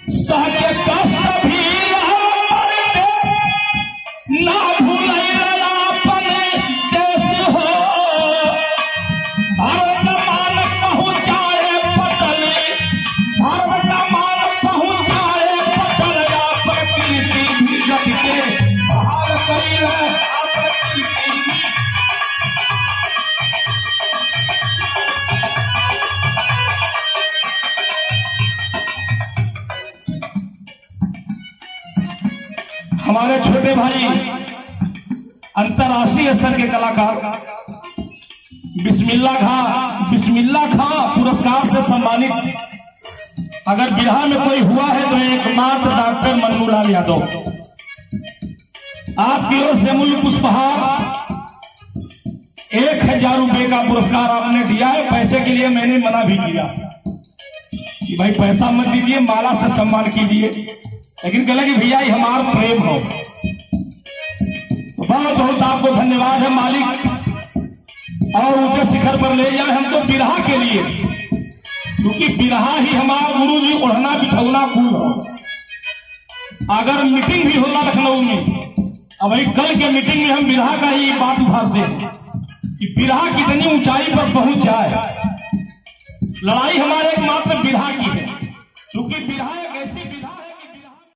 सहके कष्ट भी ना भूलै अपन देश हो। धर्म का मान पहुंचाए पटल, धर्म का मान पहुंचाए पटल, प्रकृति भी जग के बहाल करी है। हमारे छोटे भाई अंतर्राष्ट्रीय स्तर के कलाकार बिस्मिल्लाह खां पुरस्कार से सम्मानित। अगर बिरहा में कोई हुआ है तो एकमात्र डॉक्टर मन्नूलाल यादव। आपकी ओर से मूल्य पुष्पहार 1000 रुपए का पुरस्कार आपने दिया है। पैसे के लिए मैंने मना भी किया कि भाई पैसा मत दीजिए, माला से सम्मान कीजिए, लेकिन कहला कि भैया ये हमारा प्रेम हो। बहुत बहुत आपको धन्यवाद है मालिक, और ऊंचे शिखर पर ले जाए हमको बिरहा के लिए, क्योंकि बिरहा ही हमारा गुरु जी ओढ़ना बिछौना कुल हो। अगर मीटिंग भी होला लखनऊ में, अब भाई कल के मीटिंग में हम बिरहा का ही बात उठाते हैं कि बिरहा कितनी ऊंचाई पर पहुंच जाए। लड़ाई हमारे एकमात्र बिरहा की है, क्योंकि बिरहा एक ऐसी